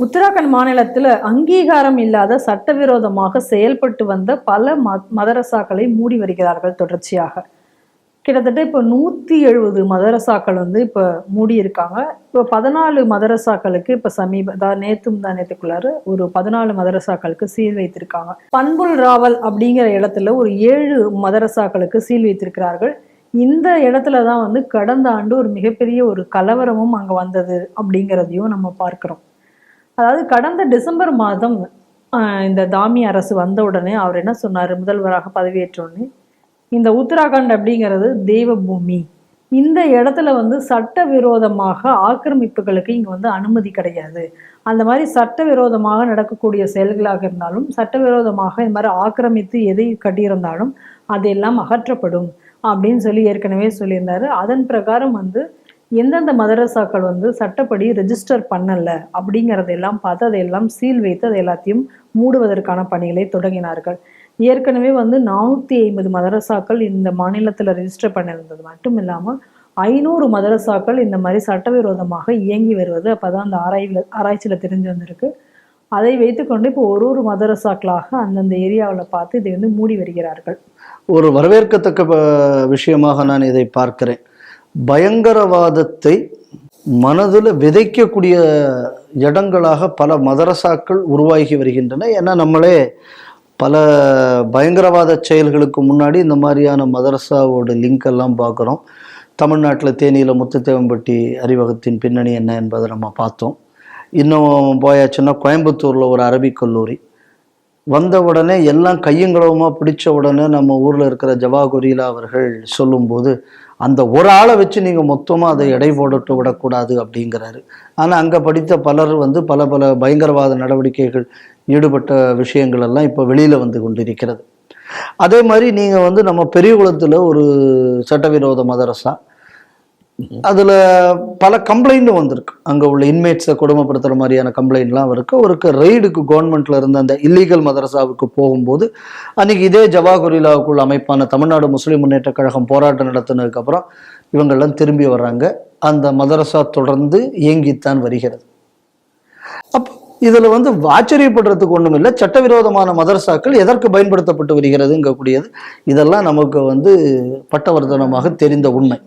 உத்தராகண்ட் மாநிலத்தில் அங்கீகாரம் இல்லாத சட்டவிரோதமாக செயல்பட்டு வந்த பல மதரசாக்களை மூடி வருகிறார்கள் தொடர்ச்சியாக. கிட்டத்தட்ட இப்போ 170 மதரசாக்கள் இப்போ மூடி இருக்காங்க. இப்போ 14 மதரசாக்களுக்கு இப்போ நேத்துக்குள்ளார ஒரு 14 மதரசாக்களுக்கு சீல் வைத்திருக்காங்க. பண்புல் ராவல் அப்படிங்கிற இடத்துல ஒரு 7 மதரசாக்களுக்கு சீல் வைத்திருக்கிறார்கள். இந்த இடத்துல தான் கடந்த ஆண்டு ஒரு மிகப்பெரிய ஒரு கலவரமும் அங்கே வந்தது அப்படிங்கிறதையும் நம்ம பார்க்கிறோம். அதாவது கடந்த டிசம்பர் மாதம் இந்த தாமி அரசு வந்த உடனே அவர் என்ன சொன்னார், முதல்வராக பதவியேற்ற உடனே, இந்த உத்தராகண்ட் அப்படிங்கிறது தெய்வ பூமி, இந்த இடத்துல சட்டவிரோதமாக ஆக்கிரமிப்புகளுக்கு இங்கே அனுமதி கிடையாது. அந்த மாதிரி சட்டவிரோதமாக நடக்கக்கூடிய செயல்களாக இருந்தாலும், சட்டவிரோதமாக இந்த மாதிரி ஆக்கிரமித்து எதை கட்டியிருந்தாலும் அதெல்லாம் அகற்றப்படும் அப்படின்னு சொல்லி ஏற்கனவே சொல்லியிருந்தாரு. அதன் பிரகாரம் எந்தெந்த மதரசாக்கள் சட்டப்படி ரெஜிஸ்டர் பண்ணலை அப்படிங்கிறதையெல்லாம் பார்த்து அதையெல்லாம் சீல் வைத்து அதை எல்லாத்தையும் மூடுவதற்கான பணிகளை தொடங்கினார்கள். ஏற்கனவே 450 மதரசாக்கள் இந்த மாநிலத்தில் ரெஜிஸ்டர் பண்ணியிருந்தது மட்டும் இல்லாமல் 500 மதரசாக்கள் இந்த மாதிரி சட்டவிரோதமாக இயங்கி வருவது அப்போதான் அந்த ஆராய்ச்சியில் தெரிஞ்சு வந்திருக்கு. அதை வைத்துக்கொண்டு இப்போ ஒரு மதரசாக்களாக அந்தந்த ஏரியாவில் பார்த்து இதை மூடி வருகிறார்கள். ஒரு வரவேற்கத்தக்க விஷயமாக நான் இதை பார்க்கிறேன். பயங்கரவாதத்தை மனதில் விதைக்கக்கூடிய இடங்களாக பல மதரசாக்கள் உருவாகி வருகின்றன. ஏன்னா நம்மளே பல பயங்கரவாத செயல்களுக்கு முன்னாடி இந்த மாதிரியான மதரசாவோட லிங்க் எல்லாம் பார்க்குறோம். தமிழ்நாட்டில் தேனியில் முத்துத்தேவம்பட்டி அறிவகத்தின் பின்னணி என்ன என்பதை நம்ம பார்த்தோம். இன்னும் போயாச்சுன்னா கோயம்புத்தூரில் ஒரு அரபிக் கல்லூரி வந்த உடனே எல்லாம் கையங்களவுமாக பிடிச்ச உடனே நம்ம ஊரில் இருக்கிற ஜவாகுரிலா அவர்கள் சொல்லும்போது, அந்த ஒரு ஆளை வச்சு நீங்கள் மொத்தமாக அதை எடை போட்டு விடக்கூடாது அப்படிங்கிறாரு. ஆனால் அங்கே படித்த பலர் பல பல பயங்கரவாத நடவடிக்கைகள் ஈடுபட்ட விஷயங்கள் எல்லாம் இப்போ வெளியில் வந்து கொண்டிருக்கிறது. அதே மாதிரி நீங்கள் நம்ம பெரியகுளத்தில் ஒரு சட்டவிரோத மதரசா, அதில் பல கம்ப்ளைண்ட்டும் வந்திருக்கு. அங்கே உள்ள இன்மேட்ஸை கொடுமைப்படுத்துகிற மாதிரியான கம்ப்ளைண்ட்லாம் இருக்கு. ஒரு ரெய்டுக்கு கவர்மெண்ட்ல இருந்த அந்த இல்லீகல் மதரசாவுக்கு போகும்போது அன்னைக்கு இதே ஜவாகுரிலாவுக்குள்ள அமைப்பான தமிழ்நாடு முஸ்லீம் முன்னேற்ற கழகம் போராட்டம் நடத்தினதுக்கப்புறம் இவங்கெல்லாம் திரும்பி வர்றாங்க. அந்த மதரசா தொடர்ந்து இயங்கித்தான் வருகிறது. அப்போ இதில் ஆச்சரியப்படுறதுக்கு ஒன்றும் இல்லை. சட்டவிரோதமான மதரசாக்கள் எதற்கு பயன்படுத்தப்பட்டு வருகிறதுங்கக்கூடியது இதெல்லாம் நமக்கு பட்டவர்த்தனமாக தெரிந்த உண்மை.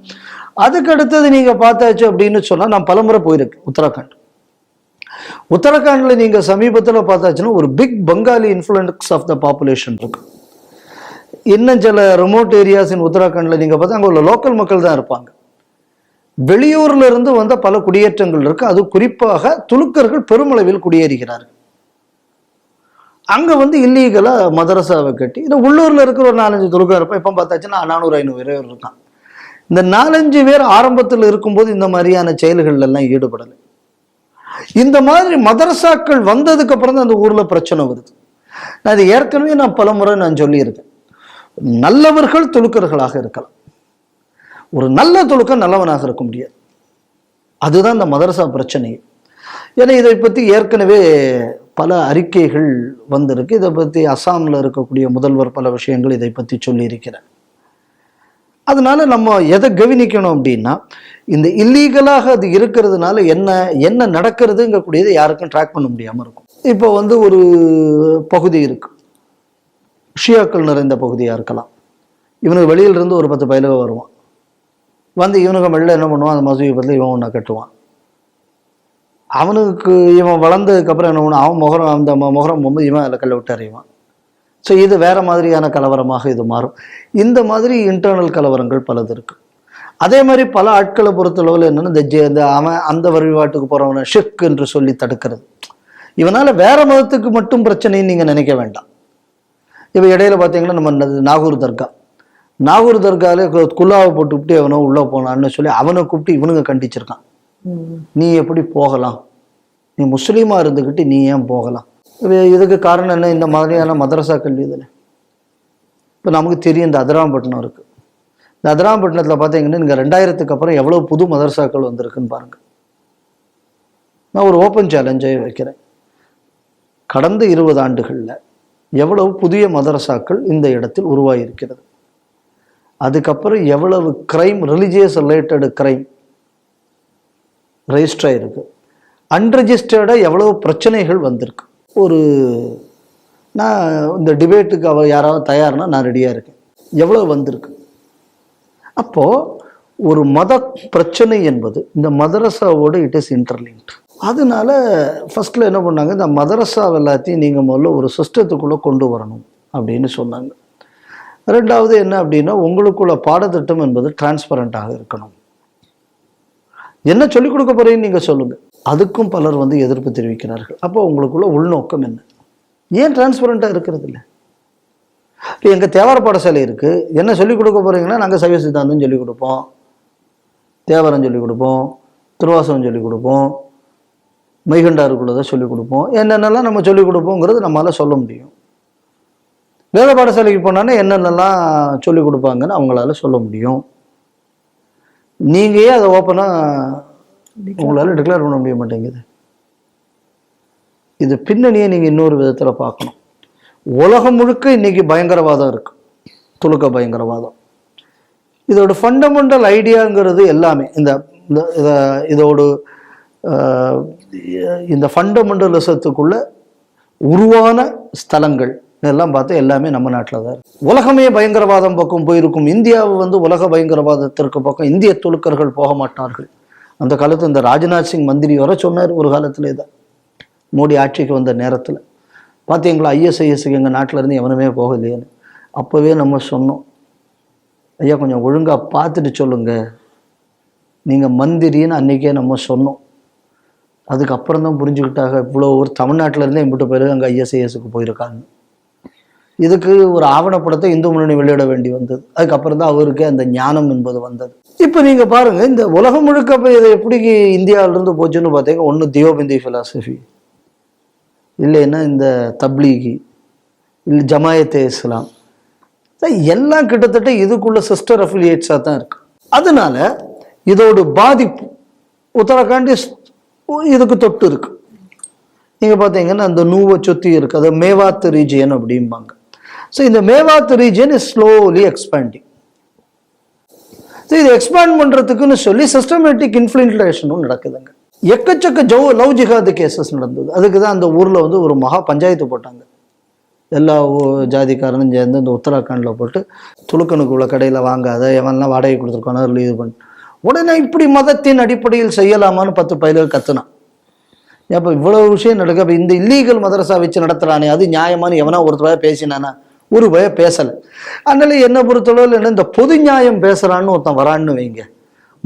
அதுக்கு அடுத்தது நீங்க பார்த்தாச்சு அப்படின்னு சொன்னா, நான் பலமுறை போயிருக்கேன் உத்தரகாண்ட். உத்தரகாண்ட்ல நீங்க சமீபத்தில் பார்த்தாச்சுன்னா ஒரு big Bengali influence of the population இருக்கு. இன்னும் சில ரிமோட் ஏரியாஸ் இன் உத்தரகாண்ட்ல நீங்க பார்த்தா அங்க உள்ள லோக்கல் மக்கள் தான் இருப்பாங்க. வெளியூர்ல இருந்து வந்த பல குடியேற்றங்கள் இருக்கு. அது குறிப்பாக துலுக்கர்கள் பெருமளவில் குடியேறுகிறார்கள். அங்க இல்லீகலா மதரசாவை கட்டி, இந்த உள்ளூர்ல இருக்கிற ஒரு 4-5 துலுக்கர் இருப்பான். இப்ப பார்த்தாச்சுன்னா 400-500 பேர் இருக்கான். இந்த 4-5 பேர் ஆரம்பத்தில் இருக்கும்போது இந்த மாதிரியான செயல்கள் எல்லாம் ஈடுபடலை. இந்த மாதிரி மதரசாக்கள் வந்ததுக்கு அப்புறம் தான் அந்த ஊர்ல பிரச்சனை வருது. நான் இது ஏற்கனவே பல முறை சொல்லியிருக்கேன். நல்லவர்கள் துலுக்கர்களாக இருக்கலாம், ஒரு நல்ல துலுக்கர் நல்லவனாக இருக்க முடியாது. அதுதான் இந்த மதரசா பிரச்சனை. ஏன்னா இதை பத்தி ஏற்கனவே பல அறிக்கைகள் வந்திருக்கு. இதை பத்தி அசாம்ல இருக்கக்கூடிய முதல்வர் பல விஷயங்கள் இதை பத்தி சொல்லி இருக்கிறார். அதனால நம்ம எதை கவனிக்கணும் அப்படின்னா, இந்த இல்லீகலாக அது இருக்கிறதுனால என்ன நடக்கிறதுங்கக்கூடியது யாருக்கும் ட்ராக் பண்ண முடியாம இருக்கும். இப்போ ஒரு பகுதி இருக்கு, ஷியாக்கள் நிறைந்த பகுதியா இருக்கலாம். இவனுக்கு வெளியில இருந்து ஒரு 10 பயிலுக வருவான். இவனுக்கு மெல்ல என்ன பண்ணுவான், அந்த மசூதி பத்தில இவன் ஒன்றை கட்டுவான். அவனுக்கு இவன் வளர்ந்ததுக்கு அப்புறம் என்ன பண்ணுவான், அவன் முகரம் அந்த முகரம் போகும்போது இவன் அதில் கல்லை விட்டு அறிவான். ஸோ இது வேற மாதிரியான கலவரமாக இது மாறும். இந்த மாதிரி இன்டர்னல் கலவரங்கள் பலது இருக்கு. அதே மாதிரி பல ஆட்களை பொறுத்தளவில் என்னன்னா, அவன் அந்த வழிபாட்டுக்கு போறவனை ஷிர்க் என்று சொல்லி தடுக்கிறது. இவனால வேற மதத்துக்கு மட்டும் பிரச்சனைன்னு நீங்க நினைக்க வேண்டாம். இப்ப இடையில பாத்தீங்கன்னா நம்ம நாகூர் தர்கால குல்லாவை போட்டுவிட்டு எவனோ உள்ள போனான்னு சொல்லி அவனை கூப்பிட்டு இவனுங்க கண்டிச்சிருக்கான். நீ எப்படி போகலாம், நீ முஸ்லீமா இருந்துக்கிட்டு நீ ஏன் போகலாம்? இதுக்கு காரணம் என்ன? இந்த மாதிரியான மதரசா கல்வி. இதில் இப்போ நமக்கு தெரியும், இந்த அதிராம்பட்டினம் இருக்கு. இந்த அதிராம்பட்டினத்தில் பார்த்தீங்கன்னா நீங்கள் 2000க்கு அப்புறம் எவ்வளோ புது மதரசாக்கள் வந்திருக்குன்னு பாருங்க. நான் ஒரு ஓப்பன் சேலஞ்சை வைக்கிறேன். கடந்த 20 ஆண்டுகளில் எவ்வளவு புதிய மதரசாக்கள் இந்த இடத்தில் உருவாகி இருக்கிறது. அதுக்கப்புறம் எவ்வளவு crime, religious related crime register ஆயிருக்கு. அன்ரெஜிஸ்டர்டாக எவ்வளோ பிரச்சனைகள் வந்திருக்கு. ஒரு நான் இந்த டிபேட்டுக்கு யாராவது தயார்னா நான் ரெடியாக இருக்கேன். எவ்வளோ வந்திருக்கு. அப்போது ஒரு மத பிரச்சனை என்பது இந்த மதரசாவோடு இட் இஸ் இன்டர்லிங்க்ட். அதனால ஃபர்ஸ்ட்ல என்ன பண்ணாங்க, இந்த மதரசா எல்லாத்தையும் நீங்கள் முதல்ல ஒரு சிஸ்டத்துக்குள்ளே கொண்டு வரணும் அப்படின்னு சொன்னாங்க. ரெண்டாவது என்ன அப்படின்னா, உங்களுக்குள்ள பாடத்திட்டம் என்பது டிரான்ஸ்பரண்டாக இருக்கணும். என்ன சொல்லிக் கொடுக்க போறீங்கன்னு நீங்கள் சொல்லுங்கள். அதுக்கும் பலர் எதிர்ப்பு தெரிவிக்கிறார்கள். அப்போ உங்களுக்குள்ள உள்நோக்கம் என்ன? ஏன் டிரான்ஸ்பரண்டாக இருக்கிறது இல்லை? இப்போ எங்கள் தேவார பாடசாலை இருக்குது, என்ன சொல்லிக் கொடுக்க போகிறீங்கன்னா நாங்கள் சைவ சித்தாந்தம் சொல்லிக் கொடுப்போம், தேவாரம் சொல்லிக் கொடுப்போம், திருவாசகம் சொல்லிக் கொடுப்போம், மைகண்டாருக்குள்ளதை சொல்லிக் கொடுப்போம், என்னென்னலாம் நம்ம சொல்லிக் கொடுப்போங்கிறது நம்மளால சொல்ல முடியும். வேத பாடசாலைக்கு போனாலே என்னென்னலாம் சொல்லிக் கொடுப்பாங்கன்னு அவங்களால சொல்ல முடியும். நீங்கள் ஏன் அதை ஓப்பனாக உங்களால் டிக்ளேர் பண்ண முடிய மாட்டேங்குது? இது பின்னணியை நீங்கள் இன்னொரு விதத்தில் பார்க்கணும். உலகம் முழுக்க இன்னைக்கு பயங்கரவாதம் இருக்கு, துலுக்க பயங்கரவாதம். இதோட ஃபண்டமெண்டல் ஐடியாங்கிறது எல்லாமே இதோட இந்த ஃபண்டமெண்டலிசத்துக்குள்ள உருவான ஸ்தலங்கள் இதெல்லாம் பார்த்து எல்லாமே நம்ம நாட்டில் தான் இருக்கு. உலகமே பயங்கரவாதம் பக்கம் போயிருக்கும். இந்தியாவை உலக பயங்கரவாதத்திற்கு பக்கம் இந்திய துலுக்கர்கள் போக மாட்டார்கள். அந்த காலத்தில் இந்த ராஜ்நாத் சிங் மந்திரி வர சொன்னார் ஒரு காலத்திலே தான், மோடி ஆட்சிக்கு வந்த நேரத்தில். பார்த்தீங்களா, ஐஎஸ்ஐஎஸ்க்கு எங்கள் நாட்டில் இருந்து எவனுமே போகலையேன்னு. அப்போவே நம்ம சொன்னோம், ஐயா கொஞ்சம் ஒழுங்காக பார்த்துட்டு சொல்லுங்க, நீங்கள் மந்திரின்னு அன்றைக்கே நம்ம சொன்னோம். அதுக்கப்புறம் தான் புரிஞ்சுக்கிட்டாங்க, இவ்வளோ ஒரு தமிழ்நாட்டிலேருந்தே இம்பிட்டு பேர் அங்கே ஐஎஸ்ஐஎஸ்க்கு போயிருக்காங்க. இதுக்கு ஒரு ஆவணப்படத்தை இந்து முன்னணி வெளியிட வேண்டி வந்தது. அதுக்கப்புறம் தான் அவருக்கு அந்த ஞானம் என்பது வந்தது. இப்போ நீங்கள் பாருங்கள், இந்த உலகம் முழுக்க போய் இதை எப்படி இந்தியாவிலேருந்து போச்சுன்னு பார்த்தீங்க. ஒன்று தியோபிந்தி ஃபிலாசபி, இல்லைன்னா இந்த தப்லீகி, இல்லை ஜமாயத்தே இஸ்லாம், எல்லாம் கிட்டத்தட்ட இதுக்குள்ள சிஸ்டர் அஃபிலியேட்ஸாக தான் இருக்கு. அதனால இதோட பாதிப்பு உத்தரகாண்ட் இதுக்கு தொட்டு இருக்கு. நீங்க பார்த்தீங்கன்னா அந்த நூவை சுற்றி இருக்கு, அது மேவாத் ரீஜியன் அப்படிம்பாங்க. ஸோ இந்த Mewat region is slowly expanding. So இது எக்ஸ்பேண்ட் பண்ணுறதுக்குன்னு சொல்லி சிஸ்டமேட்டிக் இன்ஃபில்ட்ரேஷனும் நடக்குதுங்க. எக்கச்சக்க லவ் ஜிஹாது கேசஸ் நடந்தது. அதுக்கு தான் அந்த ஊரில் ஒரு மகா பஞ்சாயத்து போட்டாங்க. எல்லா ஜாதிக்காரனும் சேர்ந்து இந்த உத்தராகண்டில் போட்டு துலுக்கனுக்கு உள்ள கடையில் வாங்காத, எவன்லாம் வாடகை கொடுத்துருக்கானோ இது பண்ணு. உடனே இப்படி மதத்தின் அடிப்படையில் செய்யலாமான்னு 10 பயில்கள் கத்துனான். அப்போ இவ்வளவு விஷயம் நடக்க, இப்போ இந்த இல்லீகல் மதரசா வச்சு நடத்துறானே அது நியாயமான எவனா ஒருத்தர் பேசினானா? ஒரு பய பேசலை. அதனால என்னை பொறுத்தளவில் என்ன, இந்த பொது நியாயம் பேசுறான்னு ஒருத்தன் வரான்னு வைங்க,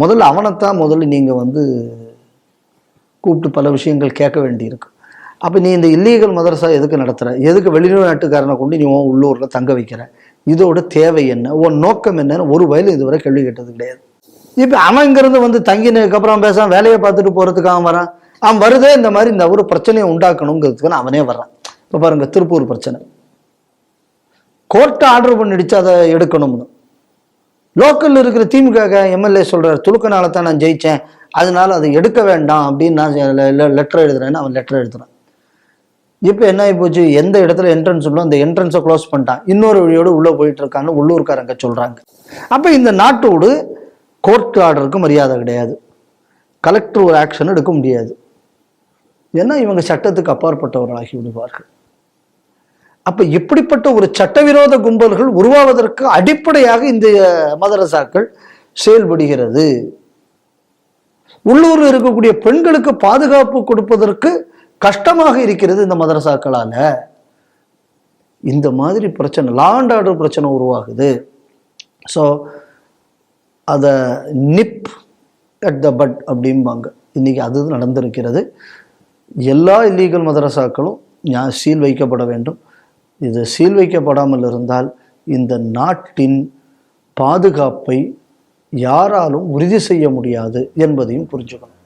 முதல்ல அவனைத்தான் நீங்கள் கூப்பிட்டு பல விஷயங்கள் கேட்க வேண்டியிருக்கு. அப்போ நீ இந்த இல்லீகல் மதரசா எதுக்கு நடத்துகிற, எதுக்கு வெளிநாட்டுக்காரனை கொண்டு நீ உள்ளூரில் தங்க வைக்கிற, இதோட தேவை என்ன, உன் நோக்கம் என்னன்னு ஒரு வயலும் இதுவரை கேள்வி கேட்டது கிடையாது. இப்போ அவன் இங்கிருந்து தங்கினதுக்கப்புறம் பேசாம வேலையை பார்த்துட்டு போகிறதுக்கு அவன் வரான். அவன் வருதே இந்த மாதிரி இந்த ஒரு பிரச்சனையை உண்டாக்கணுங்கிறதுக்கு அவனே வர்றான். இப்போ பாருங்க, திருப்பூர் பிரச்சனை, கோர்ட்டை ஆர்டர் பண்ணிடுச்சு அதை எடுக்கணும்னு. லோக்கல்ல இருக்கிற திமுக எம்எல்ஏ சொல்றாரு, துலுக்கனால தான் நான் ஜெயிச்சேன், அதனால அதை எடுக்க வேண்டாம் அப்படின்னு நான் லெட்டர் எழுதுறேன்னு அவன் லெட்டர் எழுதுறான். இப்போ என்ன ஆகி போச்சு, எந்த இடத்துல என்ட்ரன்ஸ் உள்ளோ அந்த என்ட்ரன்ஸை க்ளோஸ் பண்ணிட்டான், இன்னொரு வழியோடு உள்ளே போயிட்டு இருக்கான்னு உள்ளூர்காரங்க சொல்றாங்க. அப்போ இந்த நாட்டோடு கோர்ட் ஆர்டருக்கு மரியாதை கிடையாது, கலெக்டர் ஒரு ஆக்ஷன் எடுக்க முடியாது, ஏன்னா இவங்க சட்டத்துக்கு அப்பாற்பட்டவர்களாகி விடுவார்கள். அப்ப இப்படிப்பட்ட ஒரு சட்டவிரோத கும்பல்கள் உருவாவதற்கு அடிப்படையாக இந்த மதரசாக்கள் செயல்படுகிறது. உள்ளூரில் இருக்கக்கூடிய பெண்களுக்கு பாதுகாப்பு கொடுப்பதற்கு கஷ்டமாக இருக்கிறது இந்த மதரசாக்களால. இந்த மாதிரி பிரச்சனை, லா அண்ட் ஆர்டர் பிரச்சனை உருவாகுது. ஸோ அதை நிப் அட் த பட் அப்படிம்பாங்க. இன்னைக்கு அது நடந்திருக்கிறது. எல்லா இல்லீகல் மதரசாக்களும் சீல் வைக்கப்பட வேண்டும். இது சீல் வைக்கப்படாமல் இருந்தால் இந்த நாட்டின் பாதுகாப்பை யாராலும் உறுதி செய்ய முடியாது என்பதையும் புரிஞ்சுக்கணும்.